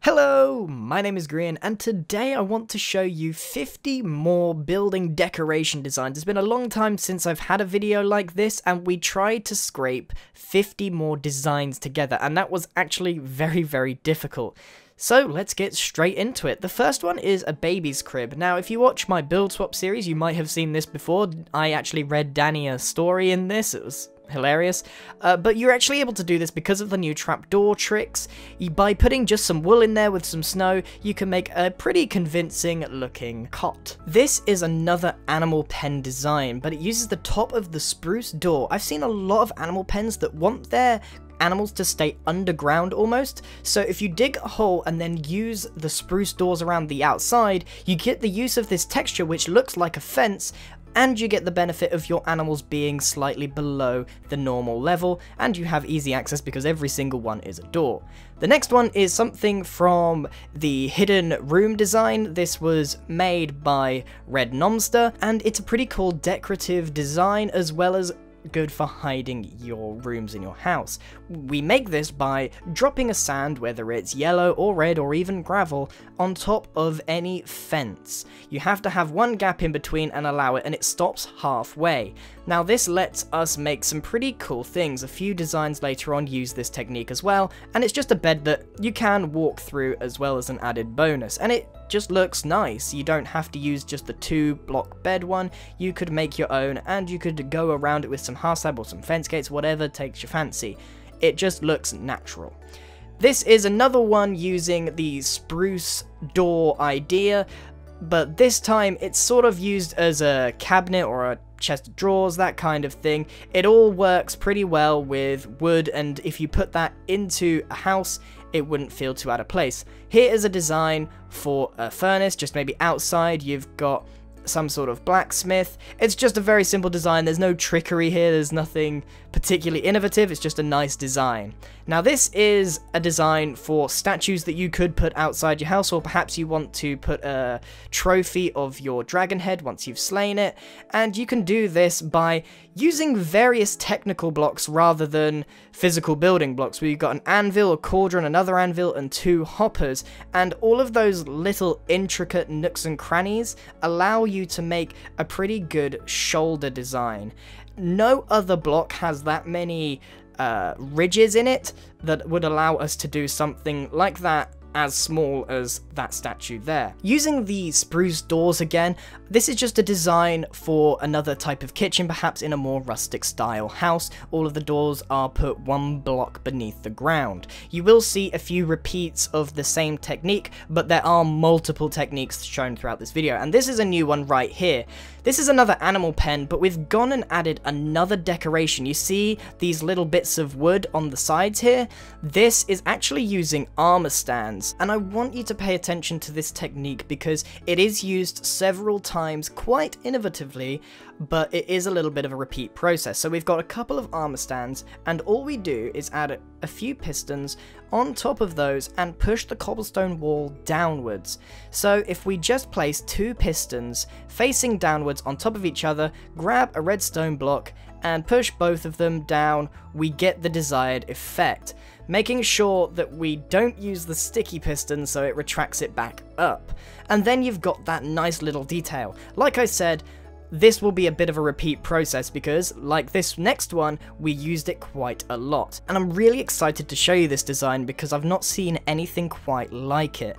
Hello, my name is Grian, and today I want to show you 50 more building decoration designs. It's been a long time since I've had a video like this, and we tried to scrape 50 more designs together, and that was actually very difficult. So let's get straight into it. The first one is a baby's crib. Now, if you watch my build swap series, you might have seen this before. I actually read Danny a story in this. It was hilarious, but you're actually able to do this because of the new trapdoor tricks. By putting just some wool in there with some snow, you can make a pretty convincing looking cot. This is another animal pen design, but it uses the top of the spruce door. I've seen a lot of animal pens that want their animals to stay underground almost, so if you dig a hole and then use the spruce doors around the outside, you get the use of this texture which looks like a fence, and you get the benefit of your animals being slightly below the normal level, and you have easy access because every single one is a door. The next one is something from the hidden room design. This was made by Red Nomster, and it's a pretty cool decorative design as well as good for hiding your rooms in your house. We make this by dropping a sand, whether it's yellow or red or even gravel, on top of any fence. You have to have one gap in between and allow it, and it stops halfway. Now this lets us make some pretty cool things. A few designs later on use this technique as well, and it's just a bed that you can walk through as well as an added bonus, and it just looks nice. You don't have to use just the 2-block bed one. You could make your own, and you could go around it with some half slab or some fence gates, whatever takes your fancy. It just looks natural. This is another one using the spruce door idea, but this time it's sort of used as a cabinet or a chest of drawers, that kind of thing. It all works pretty well with wood, and if you put that into a house, it wouldn't feel too out of place. Here is a design for a furnace, just maybe outside you've got some sort of blacksmith. It's just a very simple design. There's no trickery here, there's nothing particularly innovative, it's just a nice design. Now this is a design for statues that you could put outside your house, or perhaps you want to put a trophy of your dragon head once you've slain it, and you can do this by using various technical blocks rather than physical building blocks, where you've got an anvil, a cauldron, another anvil, and 2 hoppers, and all of those little intricate nooks and crannies allow you to make a pretty good shoulder design. No other block has that many ridges in it that would allow us to do something like that as small as that statue there. Using the spruce doors again, this is just a design for another type of kitchen, perhaps in a more rustic style house. All of the doors are put 1 block beneath the ground. You will see a few repeats of the same technique, but there are multiple techniques shown throughout this video, and this is a new one right here. This is another animal pen, but we've gone and added another decoration. You see these little bits of wood on the sides here? This is actually using armor stands, and I want you to pay attention to this technique because it is used several times quite innovatively, but it is a little bit of a repeat process. So we've got a couple of armor stands, and all we do is add a few pistons on top of those and push the cobblestone wall downwards. So if we just place 2 pistons facing downwards on top of each other, grab a redstone block and push both of them down, we get the desired effect, making sure that we don't use the sticky piston so it retracts it back up. And then you've got that nice little detail. Like I said, this will be a bit of a repeat process because, like this next one, we used it quite a lot. And I'm really excited to show you this design because I've not seen anything quite like it.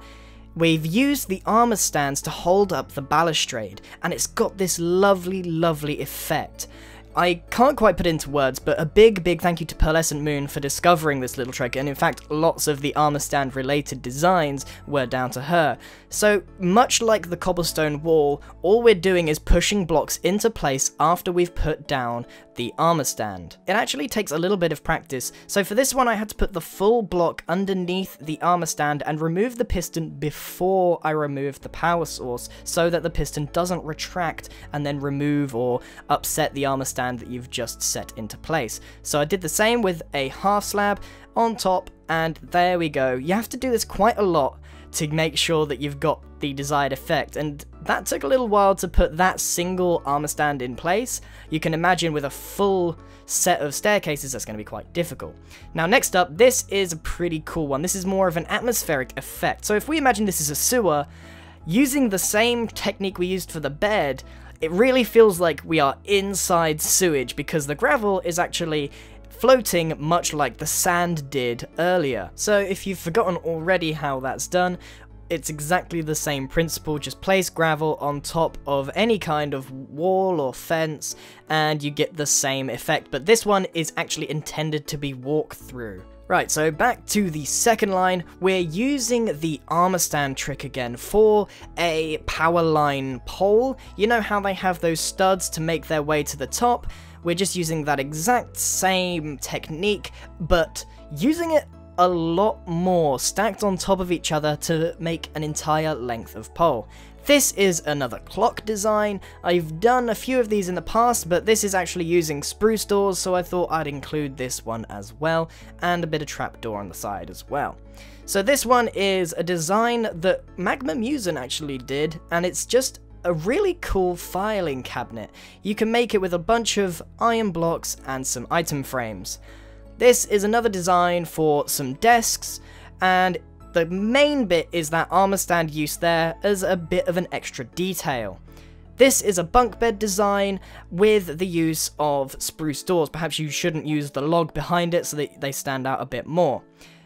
We've used the armor stands to hold up the balustrade, and it's got this lovely effect. I can't quite put into words, but a big thank you to Pearlescent Moon for discovering this little trick, and in fact lots of the armor stand related designs were down to her. So much like the cobblestone wall, all we're doing is pushing blocks into place after we've put down the armor stand. It actually takes a little bit of practice, so for this one I had to put the full block underneath the armor stand and remove the piston before I removed the power source so that the piston doesn't retract and then remove or upset the armor stand that you've just set into place. So I did the same with a half slab on top, and there we go. You have to do this quite a lot to make sure that you've got the desired effect, and that took a little while to put that single armor stand in place. You can imagine with a full set of staircases that's going to be quite difficult. Now next up, this is a pretty cool one. This is more of an atmospheric effect. So if we imagine this is a sewer, using the same technique we used for the bed, it really feels like we are inside sewage because the gravel is actually floating much like the sand did earlier. So if you've forgotten already how that's done, it's exactly the same principle. Just place gravel on top of any kind of wall or fence and you get the same effect, but this one is actually intended to be walk through. Right, so back to the second line, we're using the armor stand trick again for a Powerline Pole. You know how they have those studs to make their way to the top? We're just using that exact same technique, but using it a lot more, stacked on top of each other to make an entire length of pole. This is another clock design. I've done a few of these in the past, but this is actually using spruce doors, so I thought I'd include this one as well, and a bit of trapdoor on the side as well. So this one is a design that Magma Musen actually did, and it's just a really cool filing cabinet. You can make it with a bunch of iron blocks and some item frames. This is another design for some desks, and the main bit is that armor stand use there as a bit of an extra detail. This is a bunk bed design with the use of spruce doors. Perhaps you shouldn't use the log behind it so that they stand out a bit more.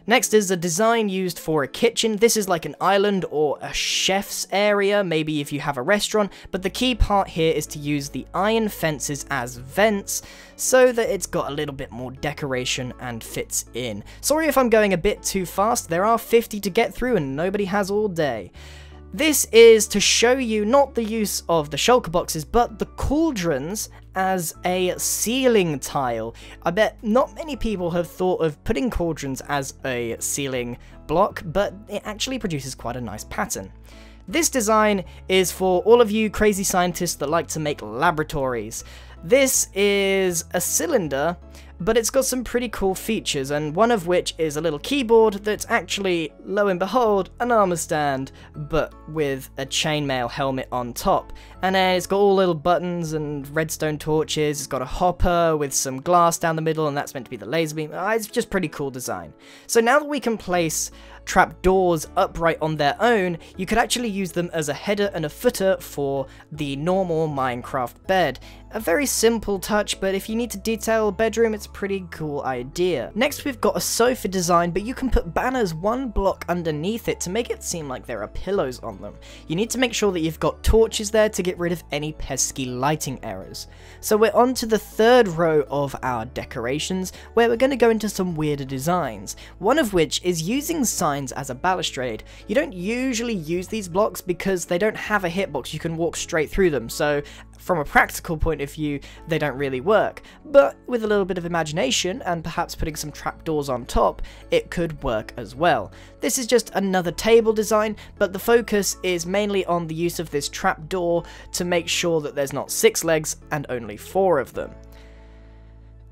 Next is a design used for a kitchen. This is like an island or a chef's area, maybe if you have a restaurant, but the key part here is to use the iron fences as vents so that it's got a little bit more decoration and fits in. Sorry if I'm going a bit too fast, there are 50 to get through and nobody has all day. This is to show you not the use of the shulker boxes, but the cauldrons as a ceiling tile. I bet not many people have thought of putting cauldrons as a ceiling block, but it actually produces quite a nice pattern. This design is for all of you crazy scientists that like to make laboratories. This is a cylinder, but it's got some pretty cool features, and one of which is a little keyboard that's actually, lo and behold, an armor stand, but with a chainmail helmet on top. And then it's got all little buttons and redstone torches, it's got a hopper with some glass down the middle, and that's meant to be the laser beam. It's just pretty cool design. So now that we can place trapdoors upright on their own, you could actually use them as a header and a footer for the normal Minecraft bed. A very simple touch, but if you need to detail a bedroom, it's a pretty cool idea. Next we've got a sofa design, but you can put banners one block underneath it to make it seem like there are pillows on them. You need to make sure that you've got torches there to get rid of any pesky lighting errors. So we're on to the third row of our decorations, where we're going to go into some weirder designs, one of which is using signs as a balustrade. You don't usually use these blocks because they don't have a hitbox, you can walk straight through them, so from a practical point of view, they don't really work, but with a little bit of imagination and perhaps putting some trapdoors on top, it could work as well. This is just another table design, but the focus is mainly on the use of this trapdoor to make sure that there's not 6 legs and only 4 of them.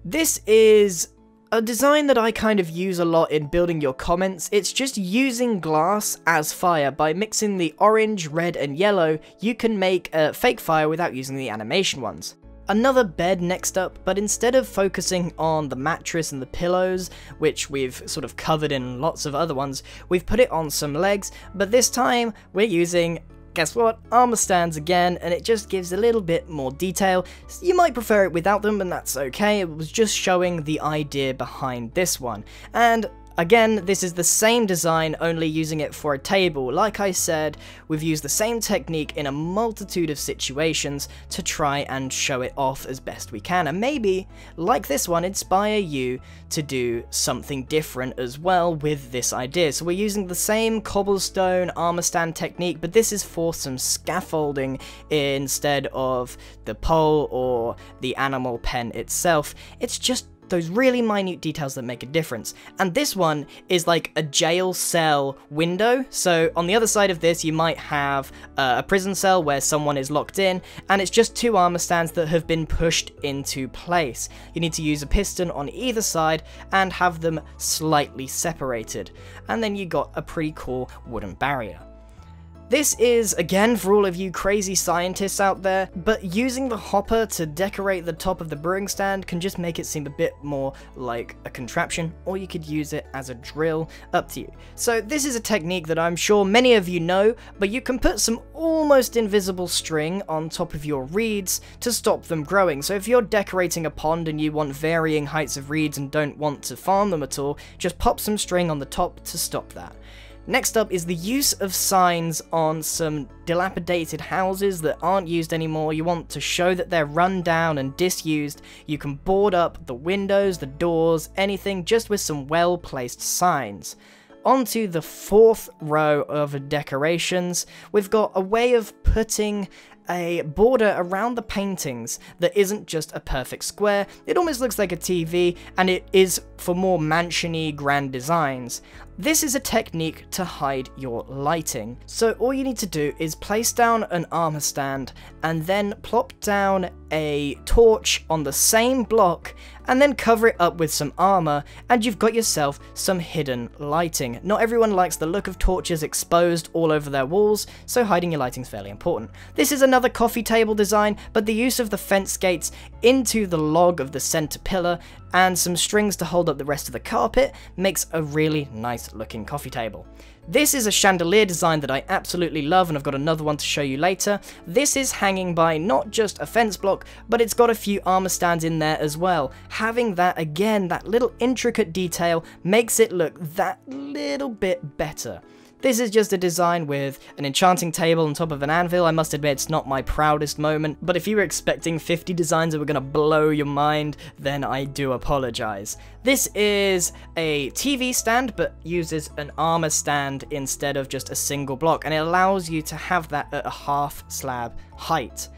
This is a design that I kind of use a lot in building your comments. It's just using glass as fire. By mixing the orange, red and yellow, you can make a fake fire without using the animation ones. Another bed next up, but instead of focusing on the mattress and the pillows, which we've sort of covered in lots of other ones, we've put it on some legs, but this time we're using, guess what, armor stands again, and it just gives a little bit more detail. You might prefer it without them, and that's okay. It was just showing the idea behind this one. And again, this is the same design, only using it for a table. Like I said, we've used the same technique in a multitude of situations to try and show it off as best we can, and maybe, like this one, inspire you to do something different as well with this idea. So we're using the same cobblestone armor stand technique, but this is for some scaffolding instead of the pole or the animal pen itself. It's just those really minute details that make a difference. And this one is like a jail cell window. So on the other side of this, you might have a prison cell where someone is locked in, and it's just two armor stands that have been pushed into place. You need to use a piston on either side and have them slightly separated. And then you got a pretty cool wooden barrier. This is, again, for all of you crazy scientists out there, but using the hopper to decorate the top of the brewing stand can just make it seem a bit more like a contraption, or you could use it as a drill, up to you. So this is a technique that I'm sure many of you know, but you can put some almost invisible string on top of your reeds to stop them growing. So if you're decorating a pond and you want varying heights of reeds and don't want to farm them at all, just pop some string on the top to stop that. Next up is the use of signs on some dilapidated houses that aren't used anymore. You want to show that they're run down and disused. You can board up the windows, the doors, anything, just with some well-placed signs. Onto the fourth row of decorations, we've got a way of putting a border around the paintings that isn't just a perfect square. It almost looks like a TV, and it is for more mansion-y grand designs. This is a technique to hide your lighting. So all you need to do is place down an armor stand and then plop down a torch on the same block and then cover it up with some armor, and you've got yourself some hidden lighting. Not everyone likes the look of torches exposed all over their walls, so hiding your lighting is fairly important. This is another coffee table design, but the use of the fence gates into the log of the center pillar and some strings to hold up the rest of the carpet makes a really nice looking coffee table. This is a chandelier design that I absolutely love, and I've got another one to show you later. This is hanging by not just a fence block, but it's got a few armor stands in there as well. Having that, again, that little intricate detail makes it look that little bit better. This is just a design with an enchanting table on top of an anvil. I must admit it's not my proudest moment, but if you were expecting 50 designs that were going to blow your mind, then I do apologize. This is a TV stand, but uses an armor stand instead of just a single block, and it allows you to have that at a half slab height.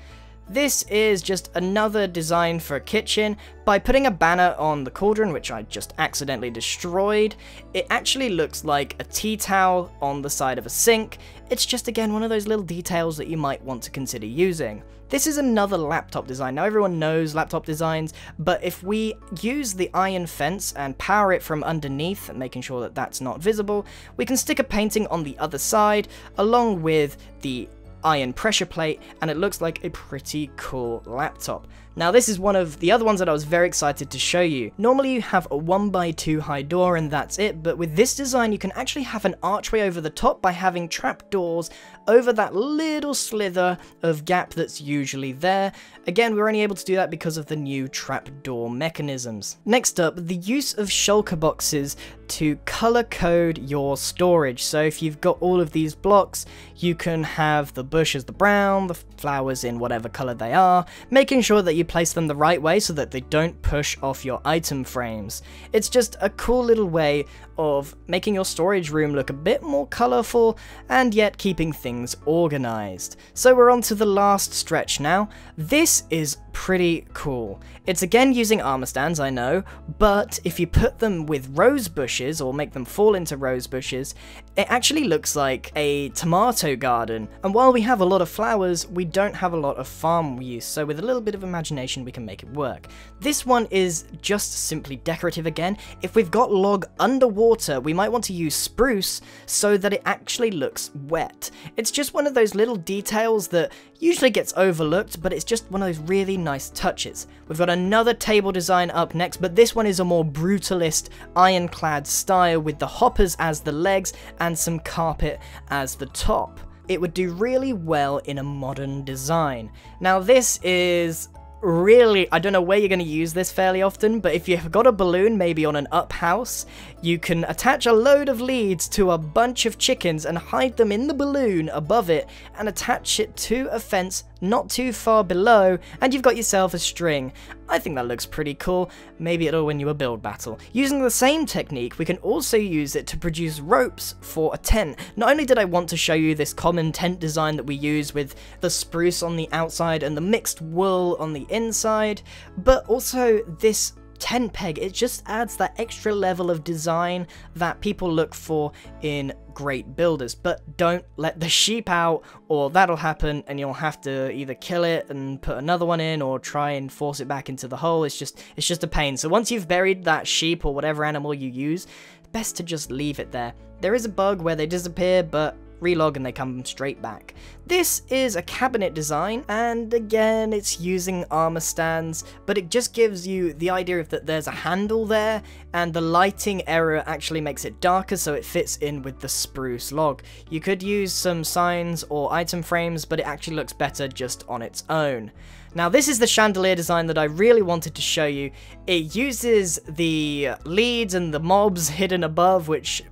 This is just another design for a kitchen. By putting a banner on the cauldron, which I just accidentally destroyed, it actually looks like a tea towel on the side of a sink. It's just, again, one of those little details that you might want to consider using. This is another laptop design. Now, everyone knows laptop designs, but if we use the iron fence and power it from underneath, making sure that that's not visible, we can stick a painting on the other side, along with the iron pressure plate, and it looks like a pretty cool laptop. Now, this is one of the other ones that I was very excited to show you. Normally you have a 1x2 high door and that's it, but with this design you can actually have an archway over the top by having trapdoors over that little slither of gap that's usually there. Again, we're only able to do that because of the new trapdoor mechanisms. Next up, the use of shulker boxes to color code your storage. So if you've got all of these blocks, you can have the bush as the brown, the flowers in whatever color they are, making sure that you place them the right way so that they don't push off your item frames. It's just a cool little way of making your storage room look a bit more colorful and yet keeping things organized. So we're on to the last stretch now. This is pretty cool. It's again using armor stands, I know, but if you put them with rose bushes or make them fall into rose bushes, it actually looks like a tomato garden. And while we have a lot of flowers, we don't have a lot of farm use, so with a little bit of imagination we can make it work. This one is just simply decorative again. If we've got log underwater, we might want to use spruce so that it actually looks wet. It's just one of those little details that usually gets overlooked, but it's just one of those really nice touches. We've got another table design up next, but this one is a more brutalist ironclad style with the hoppers as the legs and some carpet as the top. It would do really well in a modern design. Now this is really, I don't know where you're going to use this fairly often, but if you've got a balloon, maybe on an up house, you can attach a load of leads to a bunch of chickens and hide them in the balloon above it and attach it to a fence not too far below, and you've got yourself a string. I think that looks pretty cool. Maybe it'll win you a build battle. Using the same technique, we can also use it to produce ropes for a tent. Not only did I want to show you this common tent design that we use with the spruce on the outside and the mixed wool on the inside, but also this tent peg. It just adds that extra level of design that people look for in great builders. But don't let the sheep out, or that'll happen and you'll have to either kill it and put another one in, or try and force it back into the hole. It's just a pain. So once you've buried that sheep or whatever animal you use, best to just leave it there. There is a bug where they disappear, but relog and they come straight back. This is a cabinet design, and again it's using armor stands, but it just gives you the idea of that there's a handle there, and the lighting error actually makes it darker so it fits in with the spruce log. You could use some signs or item frames, but it actually looks better just on its own. Now this is the chandelier design that I really wanted to show you. It uses the leads and the mobs hidden above, which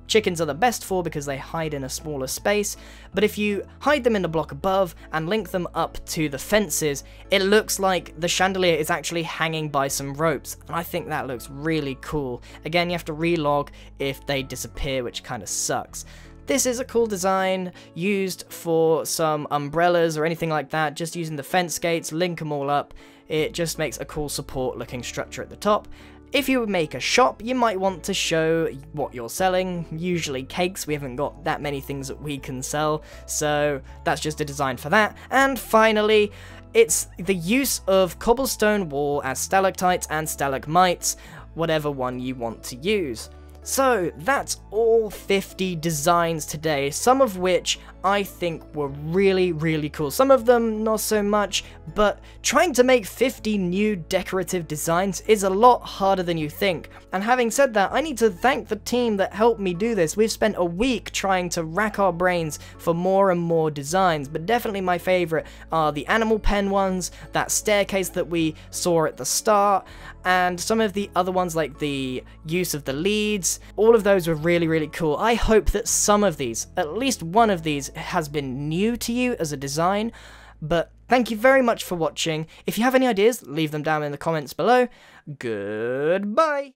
chickens are the best for because they hide in a smaller space, but if you hide them in the block above and link them up to the fences, it looks like the chandelier is actually hanging by some ropes, and I think that looks really cool. Again, you have to relog if they disappear, which kind of sucks. This is a cool design used for some umbrellas or anything like that, just using the fence gates, link them all up. It just makes a cool support looking structure at the top. If you make a shop, you might want to show what you're selling, usually cakes. We haven't got that many things that we can sell, so that's just a design for that. And finally, it's the use of cobblestone wall as stalactites and stalagmites, whatever one you want to use. So that's all 50 designs today, some of which I think were really cool. Some of them not so much, but trying to make 50 new decorative designs is a lot harder than you think. And having said that, I need to thank the team that helped me do this. We've spent a week trying to rack our brains for more and more designs, but definitely my favorite are the animal pen ones, that staircase that we saw at the start, and some of the other ones like the use of the leads. All of those were really cool. I hope that some of these, at least one of these, has been new to you as a design, but thank you very much for watching. If you have any ideas, leave them down in the comments below. Goodbye!